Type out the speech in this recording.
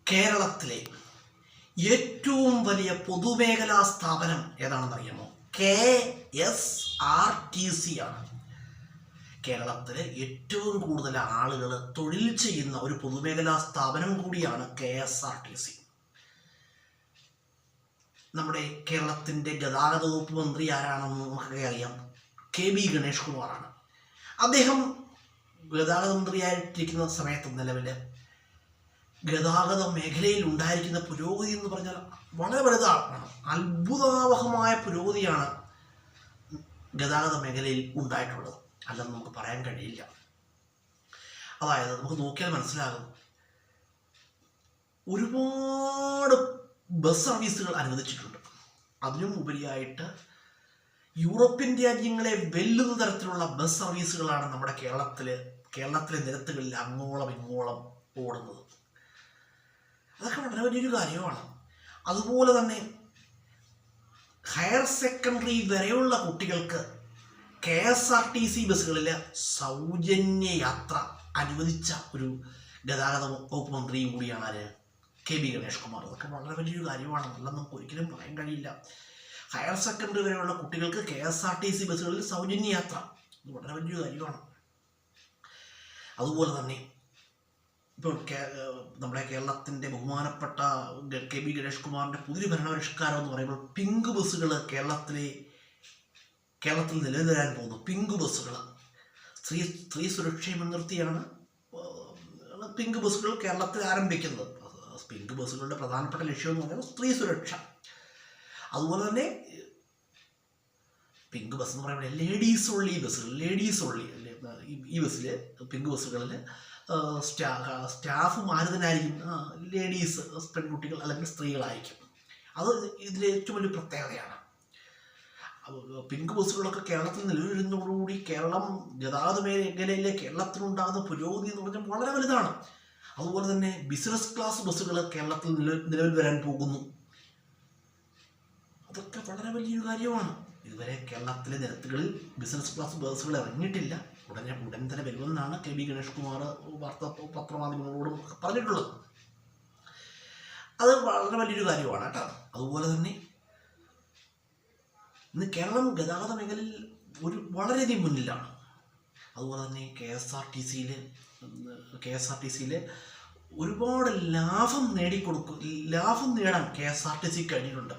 കേരളത്തിലെ ഏറ്റവും വലിയ പൊതുമേഖലാ സ്ഥാപനം ഏതാണെന്നറിയാമോ? KSRTC ആണ്. കേരളത്തിലെ ഏറ്റവും കൂടുതൽ ആളുകൾ തൊഴിൽ ചെയ്യുന്ന ഒരു പൊതുമേഖലാ സ്ഥാപനം കൂടിയാണ് KSRTC. നമ്മുടെ കേരളത്തിൻ്റെ ഗതാഗത വകുപ്പ് മന്ത്രി ആരാണെന്ന് നമുക്കൊക്കെ അറിയാം. KB ഗണേഷ് കുമാറാണ്. അദ്ദേഹം ഗതാഗത മന്ത്രിയായിട്ടിരിക്കുന്ന സമയത്ത് നിലവിൽ ഗതാഗത മേഖലയിൽ ഉണ്ടായിരിക്കുന്ന പുരോഗതി എന്ന് പറഞ്ഞാൽ വളരെ വലുതാണ്. അത്ഭുതാവഹമായ പുരോഗതിയാണ് ഗതാഗത മേഖലയിൽ ഉണ്ടായിട്ടുള്ളത്, അല്ലെന്ന് നമുക്ക് പറയാൻ കഴിയില്ല. അതായത് നമുക്ക് നോക്കിയാൽ മനസ്സിലാകും, ഒരുപാട് ബസ് സർവീസുകൾ അനുവദിച്ചിട്ടുണ്ട്. അതിനും ഉപരിയായിട്ട് യൂറോപ്യൻ രാജ്യങ്ങളെ വെല്ലുന്ന തരത്തിലുള്ള ബസ് സർവീസുകളാണ് നമ്മുടെ കേരളത്തിലെ നിരത്തുകളിൽ അങ്ങോളം ഇങ്ങോളം ഓടുന്നത്. അതൊക്കെ വളരെ വലിയൊരു കാര്യമാണ്. അതുപോലെ തന്നെ ഹയർ സെക്കൻഡറി വരെയുള്ള കുട്ടികൾക്ക് KSRTC ബസ്സുകളിൽ സൗജന്യ യാത്ര അനുവദിച്ച ഒരു ഗതാഗത വകുപ്പ് മന്ത്രിയും കൂടിയാണ് ആര്? KB ഗണേഷ് കുമാർ. അതൊക്കെ വളരെ വലിയൊരു കാര്യമാണ്, അല്ലെന്ന് നമുക്ക് ഒരിക്കലും പറയാൻ കഴിയില്ല. ഹയർ സെക്കൻഡറി വരെയുള്ള കുട്ടികൾക്ക് KSRTC ബസ്സുകളിൽ സൗജന്യ യാത്ര, ഇത് വളരെ വലിയൊരു കാര്യമാണ്. അതുപോലെ തന്നെ ഇപ്പോൾ നമ്മുടെ കേരളത്തിൻ്റെ ബഹുമാനപ്പെട്ട KB ഗണേഷ് കുമാറിൻ്റെ പുതിയ ഭരണപരിഷ്കാരം എന്ന് പറയുമ്പോൾ പിങ്ക് ബസ്സുകൾ കേരളത്തിൽ നിലവിൽ വരാൻ പോകുന്നു. പിങ്ക് ബസ്സുകൾ സ്ത്രീ സുരക്ഷയെ മുൻനിർത്തിയാണ് പിങ്ക് ബസ്സുകൾ കേരളത്തിൽ ആരംഭിക്കുന്നത്. പിങ്ക് ബസ്സുകളുടെ പ്രധാനപ്പെട്ട ലക്ഷ്യം എന്ന് പറയുന്നത് സ്ത്രീ സുരക്ഷ. അതുപോലെ തന്നെ പിങ്ക് ബസ് എന്ന് പറയുമ്പോൾ ലേഡീസ് ഓൺലി ഈ ബസ്സിൽ പിങ്ക് ബസ്സുകളിൽ സ്റ്റാഫ് മാരുതനായിരിക്കും, ലേഡീസ് പെൺകുട്ടികൾ അല്ലെങ്കിൽ സ്ത്രീകളായിരിക്കും. അത് ഇതിലെ ഏറ്റവും വലിയ പ്രത്യേകതയാണ്. പിങ്ക് ബസ്സുകളൊക്കെ കേരളത്തിൽ നിലവിൽ വരുന്നതോടുകൂടി കേരളം ഗതാഗത മേഖലയിലെ കേരളത്തിനുണ്ടാകുന്ന പുരോഗതി എന്ന് പറഞ്ഞാൽ വളരെ വലുതാണ്. അതുപോലെ തന്നെ ബിസിനസ് ക്ലാസ് ബസ്സുകൾ കേരളത്തിൽ നിലവിൽ വരാൻ പോകുന്നു. അതൊക്കെ വളരെ വലിയൊരു കാര്യമാണ്. ഇതുവരെ കേരളത്തിലെ നിരത്തുകളിൽ ബിസിനസ് ക്ലാസ് ബസ്സുകൾ ഇറങ്ങിയിട്ടില്ല. ഉടൻ തന്നെ വരുമെന്നാണ് KB ഗണേഷ് കുമാർ പത്രമാധ്യമങ്ങളോടും പറഞ്ഞിട്ടുള്ളത്. അത് വളരെ വലിയൊരു കാര്യമാണ് കേട്ടോ. അതുപോലെ തന്നെ ഇന്ന് കേരളം ഗതാഗത മേഖലയിൽ വളരെയധികം മുന്നിലാണ്. അതുപോലെ തന്നെ KSRTCയിൽ ഒരുപാട് ലാഭം നേടാൻ KSRTC കഴിഞ്ഞിട്ടുണ്ട്.